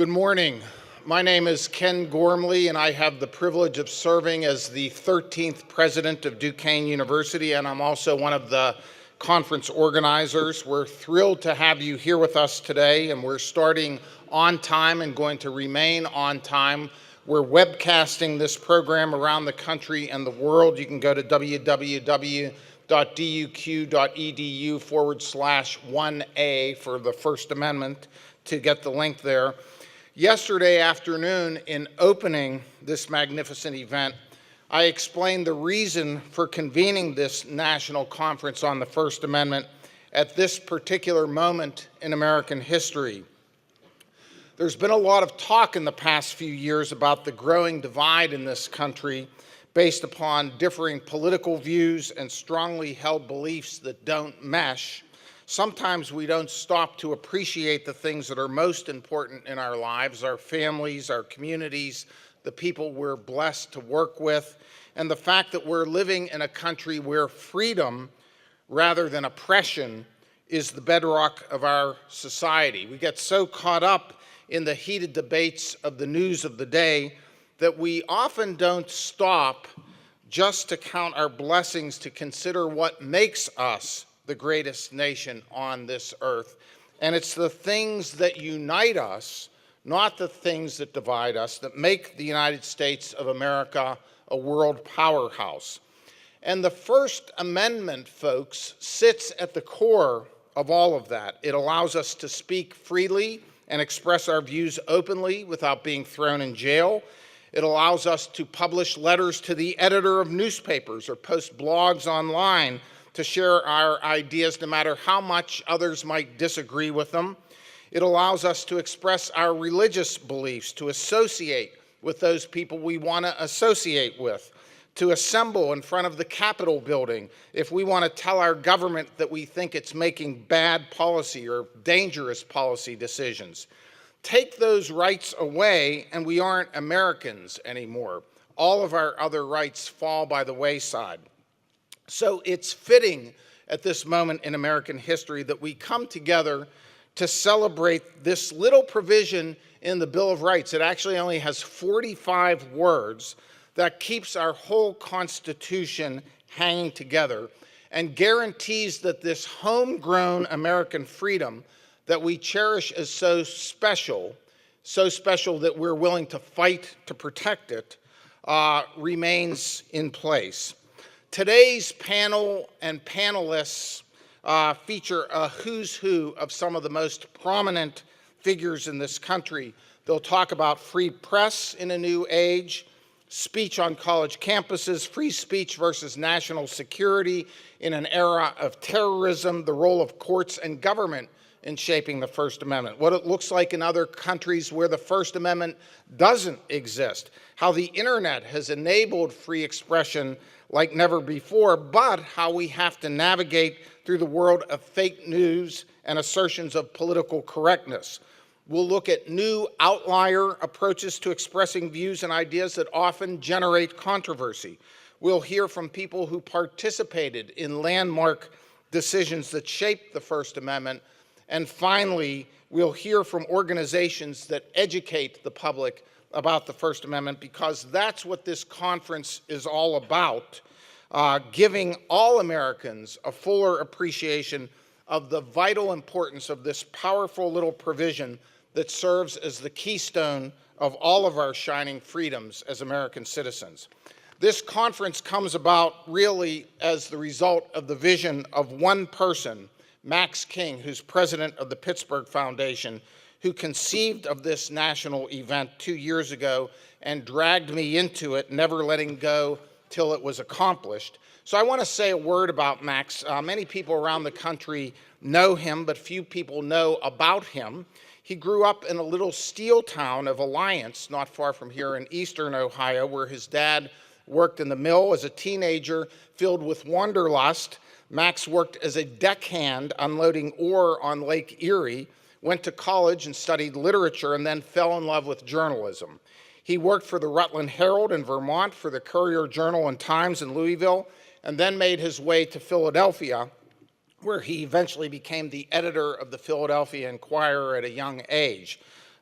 Good morning. My name is Ken Gormley, and I have the privilege of serving as the 13th president of Duquesne University, and I'm also one of the conference organizers. We're thrilled to have you here with us today, and we're starting on time and going to remain on time. We're webcasting this program around the country and the world. You can go to www.duq.edu/1A for the First Amendment to get the link there. Yesterday afternoon, in opening this magnificent event, I explained the reason for convening this national conference on the First Amendment at this particular moment in American history. There's been a lot of talk in the past few years about the growing divide in this country based upon differing political views and strongly held beliefs that don't mesh. Sometimes we don't stop to appreciate the things that are most important in our lives, our families, our communities, the people we're blessed to work with, and the fact that we're living in a country where freedom, rather than oppression, is the bedrock of our society. We get so caught up in the heated debates of the news of the day that we often don't stop just to count our blessings, to consider what makes us the greatest nation on this earth. And it's the things that unite us, not the things that divide us, that make the United States of America a world powerhouse. And the First Amendment, folks, sits at the core of all of that. It allows us to speak freely and express our views openly without being thrown in jail. It allows us to publish letters to the editor of newspapers or post blogs online to share our ideas no matter how much others might disagree with them. It allows us to express our religious beliefs, to associate with those people we want to associate with, to assemble in front of the Capitol building if we want to tell our government that we think it's making bad policy or dangerous policy decisions. Take those rights away and we aren't Americans anymore. All of our other rights fall by the wayside. So it's fitting at this moment in American history that we come together to celebrate this little provision in the Bill of Rights. It actually only has 45 words that keeps our whole Constitution hanging together and guarantees that this homegrown American freedom that we cherish as so special that we're willing to fight to protect it, remains in place. Today's panel and panelists feature a who's who of some of the most prominent figures in this country. They'll talk about free press in a new age, speech on college campuses, free speech versus national security in an era of terrorism, the role of courts and government in shaping the First Amendment, what it looks like in other countries where the First Amendment doesn't exist, how the internet has enabled free expression like never before, but how we have to navigate through the world of fake news and assertions of political correctness. We'll look at new outlier approaches to expressing views and ideas that often generate controversy. We'll hear from people who participated in landmark decisions that shaped the First Amendment. And finally, we'll hear from organizations that educate the public about the First Amendment, because that's what this conference is all about, giving all Americans a fuller appreciation of the vital importance of this powerful little provision that serves as the keystone of all of our shining freedoms as American citizens. This conference comes about really as the result of the vision of one person, Max King, who's president of the Pittsburgh Foundation, who conceived of this national event 2 years ago and dragged me into it, never letting go till it was accomplished. So I want to say a word about Max. Many people around the country know him, but few people know about him. He grew up in a little steel town of Alliance, not far from here in eastern Ohio, where his dad worked in the mill. As a teenager, filled with wanderlust, Max worked as a deckhand unloading ore on Lake Erie, went to college and studied literature, and then fell in love with journalism. He worked for the Rutland Herald in Vermont, for the Courier-Journal and Times in Louisville, and then made his way to Philadelphia, where he eventually became the editor of the Philadelphia Inquirer at a young age.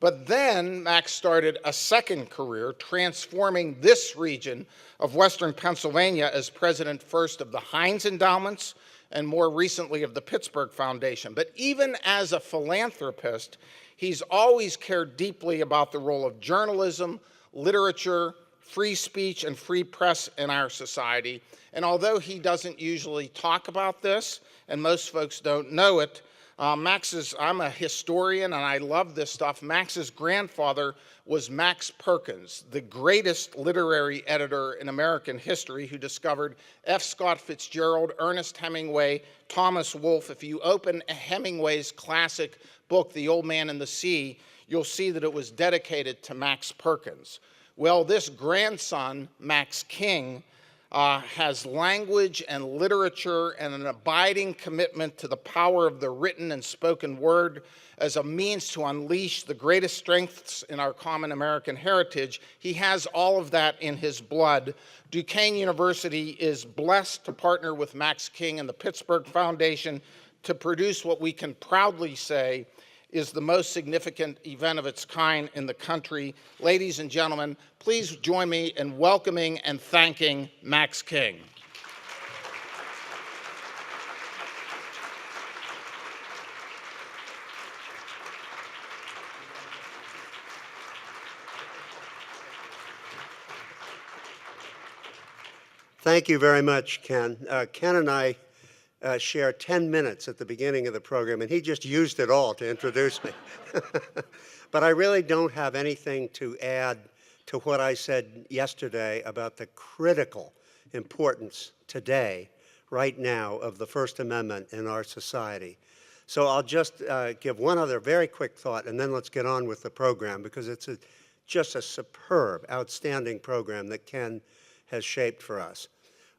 But then Max started a second career, transforming this region of Western Pennsylvania as president first of the Heinz Endowments and more recently of the Pittsburgh Foundation. But even as a philanthropist, he's always cared deeply about the role of journalism, literature, free speech, and free press in our society. And although he doesn't usually talk about this, and most folks don't know it, I'm a historian and I love this stuff. Max's grandfather was Max Perkins, the greatest literary editor in American history, who discovered F. Scott Fitzgerald, Ernest Hemingway, Thomas Wolfe. If you open Hemingway's classic book, The Old Man and the Sea, you'll see that it was dedicated to Max Perkins. Well, this grandson, Max King, has language and literature and an abiding commitment to the power of the written and spoken word as a means to unleash the greatest strengths in our common American heritage. He has all of that in his blood. Duquesne University is blessed to partner with Max King and the Pittsburgh Foundation to produce what we can proudly say is the most significant event of its kind in the country. Ladies and gentlemen, please join me in welcoming and thanking Max King. Thank you very much, Ken. Ken and I share 10 minutes at the beginning of the program, and he just used it all to introduce me. But I really don't have anything to add to what I said yesterday about the critical importance today, right now, of the First Amendment in our society. So I'll just give one other very quick thought, and then let's get on with the program, because it's just a superb, outstanding program that Ken has shaped for us.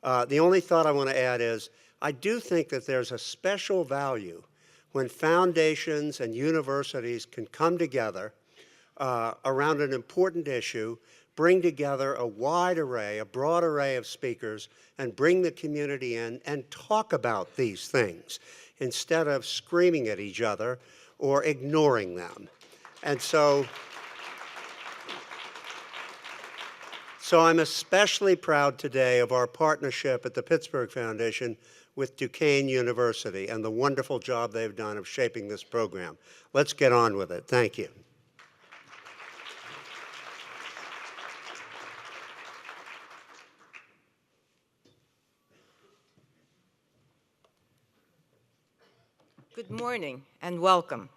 The only thought I want to add is, I do think that there's a special value when foundations and universities can come together around an important issue, bring together a wide array, a broad array of speakers, and bring the community in and talk about these things instead of screaming at each other or ignoring them. And so I'm especially proud today of our partnership at the Pittsburgh Foundation with Duquesne University and the wonderful job they've done of shaping this program. Let's get on with it. Thank you. Good morning and welcome.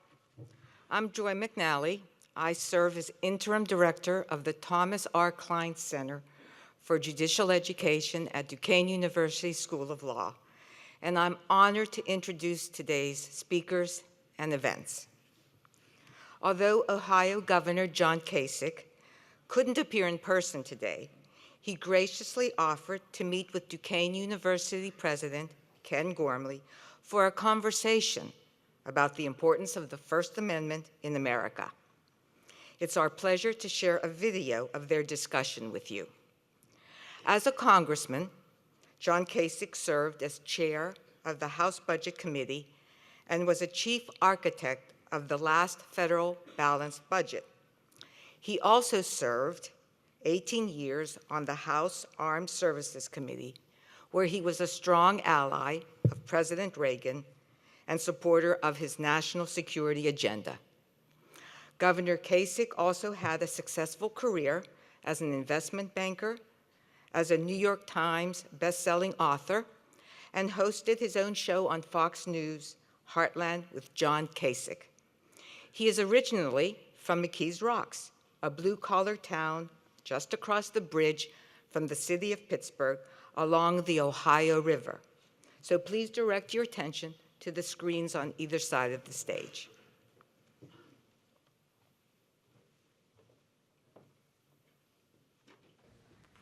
I'm Joy Mcnally. I serve as Interim Director of the Thomas R. Klein Center for Judicial Education at Duquesne University School of Law, and I'm honored to introduce today's speakers and events. Although Ohio Governor John Kasich couldn't appear in person today, he graciously offered to meet with Duquesne University President Ken Gormley for a conversation about the importance of the First Amendment in America. It's our pleasure to share a video of their discussion with you. As a congressman, John Kasich served as chair of the House Budget Committee and was a chief architect of the last federal balanced budget. He also served 18 years on the House Armed Services Committee, where he was a strong ally of President Reagan and supporter of his national security agenda. Governor Kasich also had a successful career as an investment banker, as a New York Times best-selling author, and hosted his own show on Fox News, Heartland with John Kasich. He is originally from McKees Rocks, a blue-collar town just across the bridge from the city of Pittsburgh along the Ohio River. So please direct your attention to the screens on either side of the stage.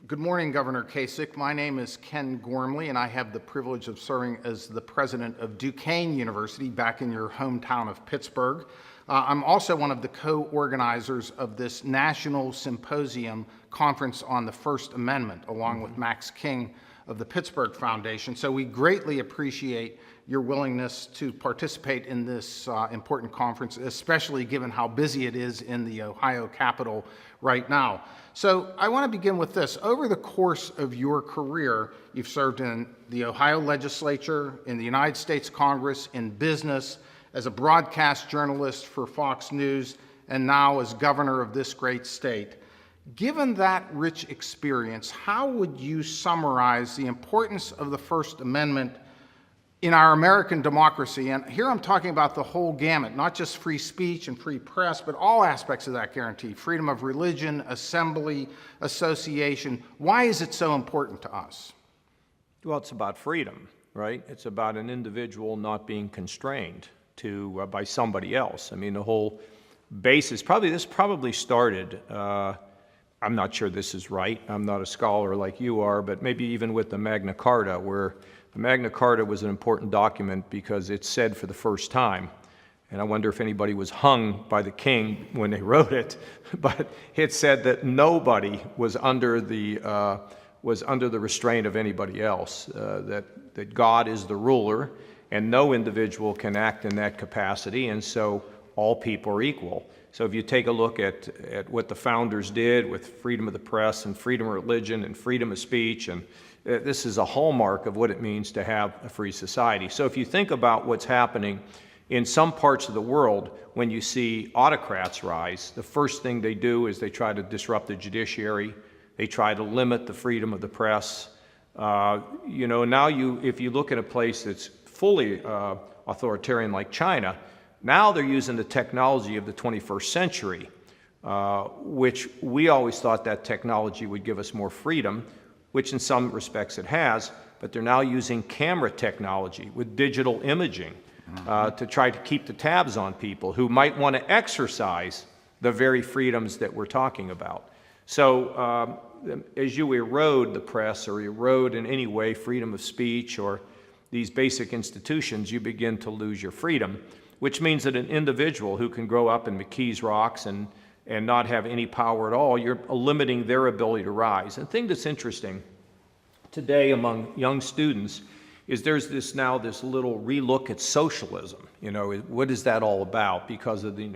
Good morning, Governor Kasich. My name is Ken Gormley, and I have the privilege of serving as the president of Duquesne University back in your hometown of Pittsburgh. I'm also one of the co-organizers of this National Symposium Conference on the First Amendment, along with Max King, of the Pittsburgh Foundation. So we greatly appreciate your willingness to participate in this important conference, especially given how busy it is in the Ohio Capitol right now. So I want to begin with this. Over the course of your career, you've served in the Ohio legislature, in the United States Congress, in business, as a broadcast journalist for Fox News, and now as governor of this great state. Given that rich experience, how would you summarize the importance of the First Amendment in our American democracy? And here I'm talking about the whole gamut, not just free speech and free press, but all aspects of that guarantee: freedom of religion, assembly, association. Why is it so important to us? Well, it's about freedom, right? It's about an individual not being constrained to by somebody else. I mean, the whole basis, this probably started, I'm not sure this is right, I'm not a scholar like you are, but maybe even with the Magna Carta, where the Magna Carta was an important document because it said for the first time, and I wonder if anybody was hung by the king when they wrote it, but it said that nobody was under the restraint of anybody else, that God is the ruler, and no individual can act in that capacity, and so all people are equal. So if you take a look at what the founders did with freedom of the press and freedom of religion and freedom of speech, and this is a hallmark of what it means to have a free society. So if you think about what's happening in some parts of the world, when you see autocrats rise, the first thing they do is they try to disrupt the judiciary. They try to limit the freedom of the press. Now if you look at a place that's fully authoritarian like China, now they're using the technology of the 21st century, which we always thought that technology would give us more freedom, which in some respects it has, but they're now using camera technology with digital imaging to try to keep the tabs on people who might want to exercise the very freedoms that we're talking about. So as you erode the press or erode in any way freedom of speech or these basic institutions, you begin to lose your freedom, which means that an individual who can grow up in McKees Rocks and not have any power at all, you're limiting their ability to rise. And the thing that's interesting today among young students is there's this little relook at socialism. What is that all about? Because of the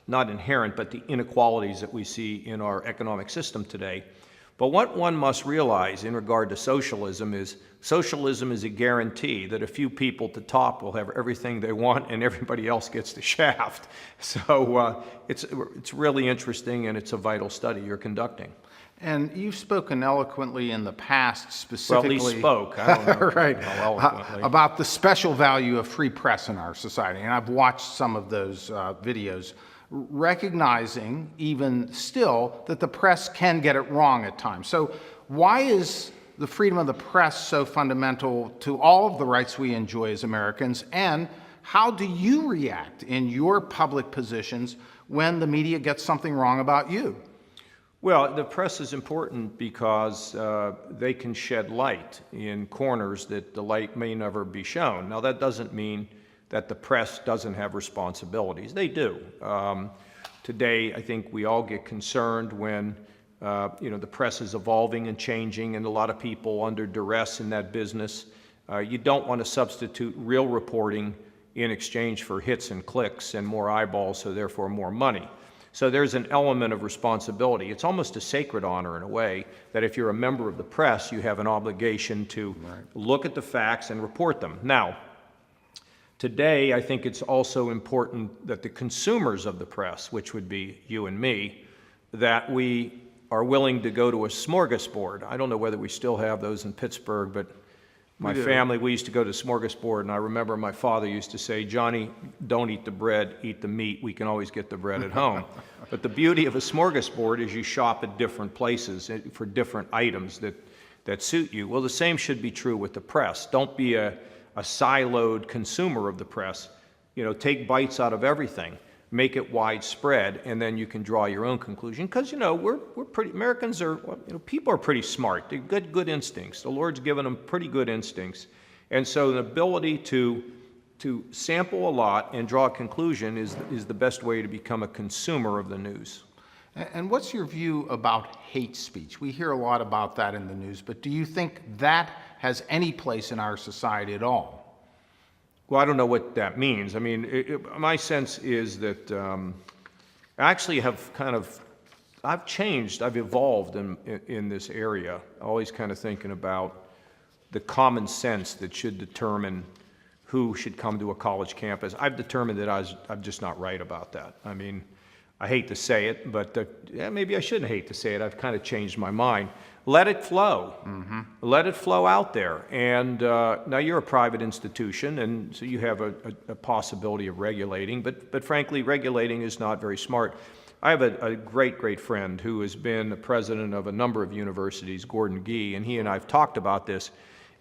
not inherent, but the inequalities that we see in our economic system today. But what one must realize in regard to socialism is a guarantee that a few people at the top will have everything they want and everybody else gets the shaft. So it's really interesting, and it's a vital study you're conducting. And you've spoken eloquently in the past, specifically. Well, at least spoke. I don't know right. how eloquently. About the special value of free press in our society. And I've watched some of those videos, recognizing even still that the press can get it wrong at times. So why is the freedom of the press so fundamental to all of the rights we enjoy as Americans? And how do you react in your public positions when the media gets something wrong about you? Well, the press is important because they can shed light in corners that the light may never be shown. Now, that doesn't mean that the press doesn't have responsibilities. They do. Today, I think we all get concerned when the press is evolving and changing, and a lot of people under duress in that business. You don't want to substitute real reporting in exchange for hits and clicks and more eyeballs, so therefore more money. So there's an element of responsibility. It's almost a sacred honor in a way that if you're a member of the press, you have an obligation to look at the facts and report them. Now, today, I think it's also important that the consumers of the press, which would be you and me, that we are willing to go to a smorgasbord. I don't know whether we still have those in Pittsburgh, but my family, we used to go to smorgasbord, and I remember my father used to say, "Johnny, don't eat the bread, eat the meat. We can always get the bread at home." But the beauty of a smorgasbord is you shop at different places for different items that suit you. Well, the same should be true with the press. Don't be a siloed consumer of the press. Take bites out of everything, make it widespread, and then you can draw your own conclusion. Because we're pretty Americans are people are pretty smart. They've got good instincts. The Lord's given them pretty good instincts, and so the ability to sample a lot and draw a conclusion is the best way to become a consumer of the news. And what's your view about hate speech? We hear a lot about that in the news, but do you think that has any place in our society at all? Well, I don't know what that means. I mean, my sense is that I actually have I've changed, I've evolved in this area, always kind of thinking about the common sense that should determine who should come to a college campus. I've determined that I'm just not right about that. I mean, I hate to say it, but maybe I shouldn't hate to say it. I've kind of changed my mind. Let it flow. Mm-hmm. Let it flow out there. And now you're a private institution, and so you have a possibility of regulating, but frankly, regulating is not very smart. I have a great friend who has been the president of a number of universities, Gordon Gee, and he and I have talked about this.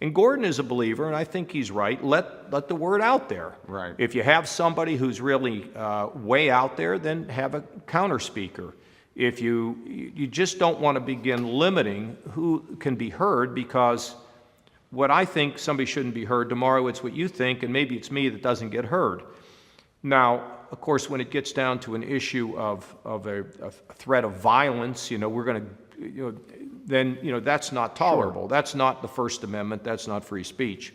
And Gordon is a believer, and I think he's right. Let the word out there. Right. If you have somebody who's really way out there, then have a counter speaker. If you just don't want to begin limiting who can be heard, because what I think somebody shouldn't be heard, tomorrow it's what you think, and maybe it's me that doesn't get heard. Now, of course, when it gets down to an issue of a threat of violence, we're going to, then that's not tolerable. Sure. That's not the First Amendment. That's not free speech.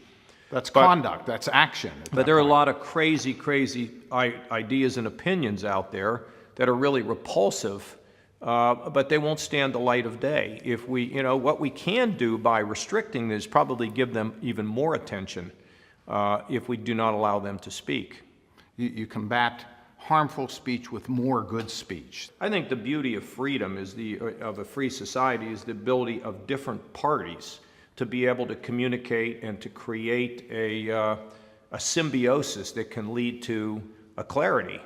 That's conduct. That's action. But there are a lot of crazy ideas and opinions out there that are really repulsive, but they won't stand the light of day. If we, what we can do by restricting this, probably give them even more attention if we do not allow them to speak. You combat harmful speech with more good speech. I think the beauty of freedom of a free society is the ability of different parties to be able to communicate and to create a symbiosis that can lead to a clarity.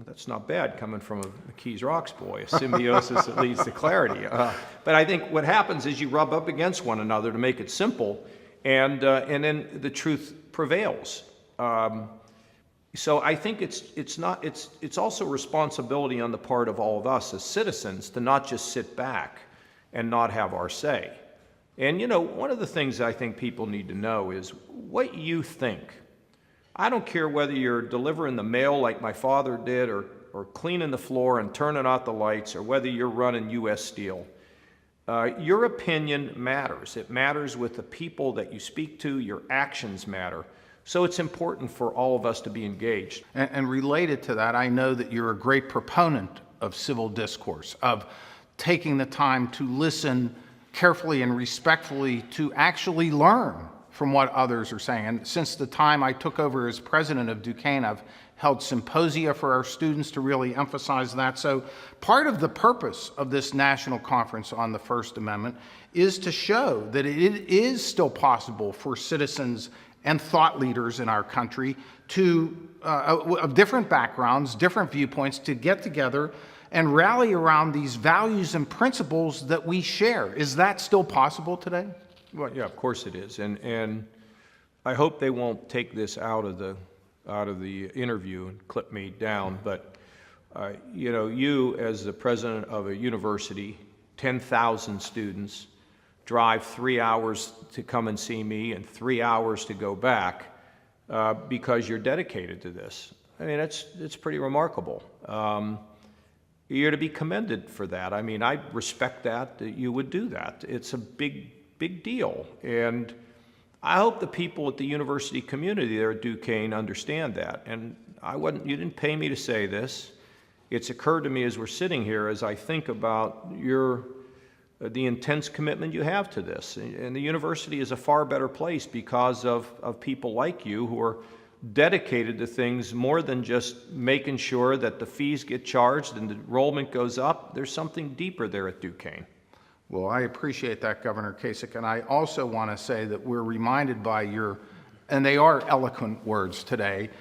That's not bad coming from a Keys Rocks boy, a symbiosis that leads to clarity. But I think what happens is you rub up against one another to make it simple, and then the truth prevails. So I think it's also responsibility on the part of all of us as citizens to not just sit back and not have our say. And one of the things I think people need to know is what you think. I don't care whether you're delivering the mail like my father did, or cleaning the floor and turning out the lights, or whether you're running U.S. Steel. Your opinion matters. It matters with the people that you speak to. Your actions matter. So it's important for all of us to be engaged. And related to that, I know that you're a great proponent of civil discourse, of taking the time to listen carefully and respectfully to actually learn from what others are saying. And since the time I took over as president of Duquesne, I've held symposia for our students to really emphasize that. So part of the purpose of this national conference on the First Amendment is to show that it is still possible for citizens and thought leaders in our country of different backgrounds, different viewpoints, to get together and rally around these values and principles that we share. Is that still possible today? Well, yeah, of course it is, and I hope they won't take this out of the interview and clip me down. But you as the president of a university, 10,000 students, drive 3 hours to come and see me and 3 hours to go back because you're dedicated to this. I mean, it's pretty remarkable. You're to be commended for that. I mean, I respect that you would do that. It's a big deal. And I hope the people at the university community there at Duquesne understand that. And you didn't pay me to say this. It's occurred to me as we're sitting here, as I think about the intense commitment you have to this. And the university is a far better place because of people like you who are dedicated to things more than just making sure that the fees get charged and the enrollment goes up. There's something deeper there at Duquesne. Well, I appreciate that, Governor Kasich, and I also want to say that we're reminded by and they are eloquent words today,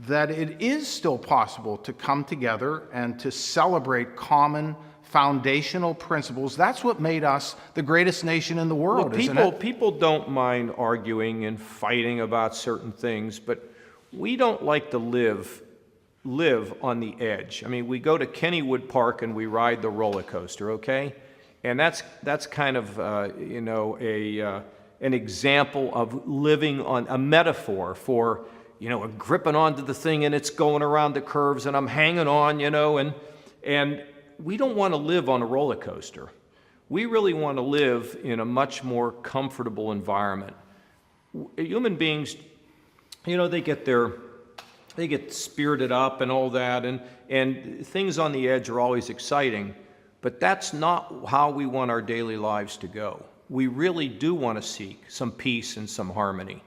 that it is still possible to come together and to celebrate common foundational principles. That's what made us the greatest nation in the world, isn't it? People don't mind arguing and fighting about certain things, but we don't like to live on the edge. I mean, we go to Kennywood Park and we ride the roller coaster, okay? And that's kind of an example of living on a metaphor for gripping onto the thing and it's going around the curves and I'm hanging on, And we don't want to live on a roller coaster. We really want to live in a much more comfortable environment. Human beings, you know, they get spirited up and all that, and things on the edge are always exciting, but that's not how we want our daily lives to go. We really do want to seek some peace and some harmony.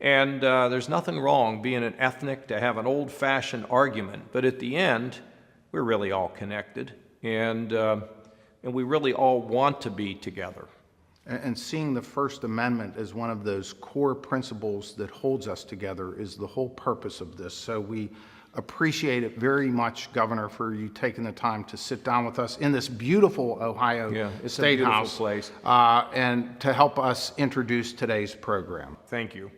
And there's nothing wrong being an ethnic to have an old-fashioned argument, but at the end, we're really all connected, and we really all want to be together. And seeing the First Amendment as one of those core principles that holds us together is the whole purpose of this. So we appreciate it very much, Governor, for you taking the time to sit down with us in this beautiful Ohio it's State a beautiful House place. and to help us introduce today's program. Thank you.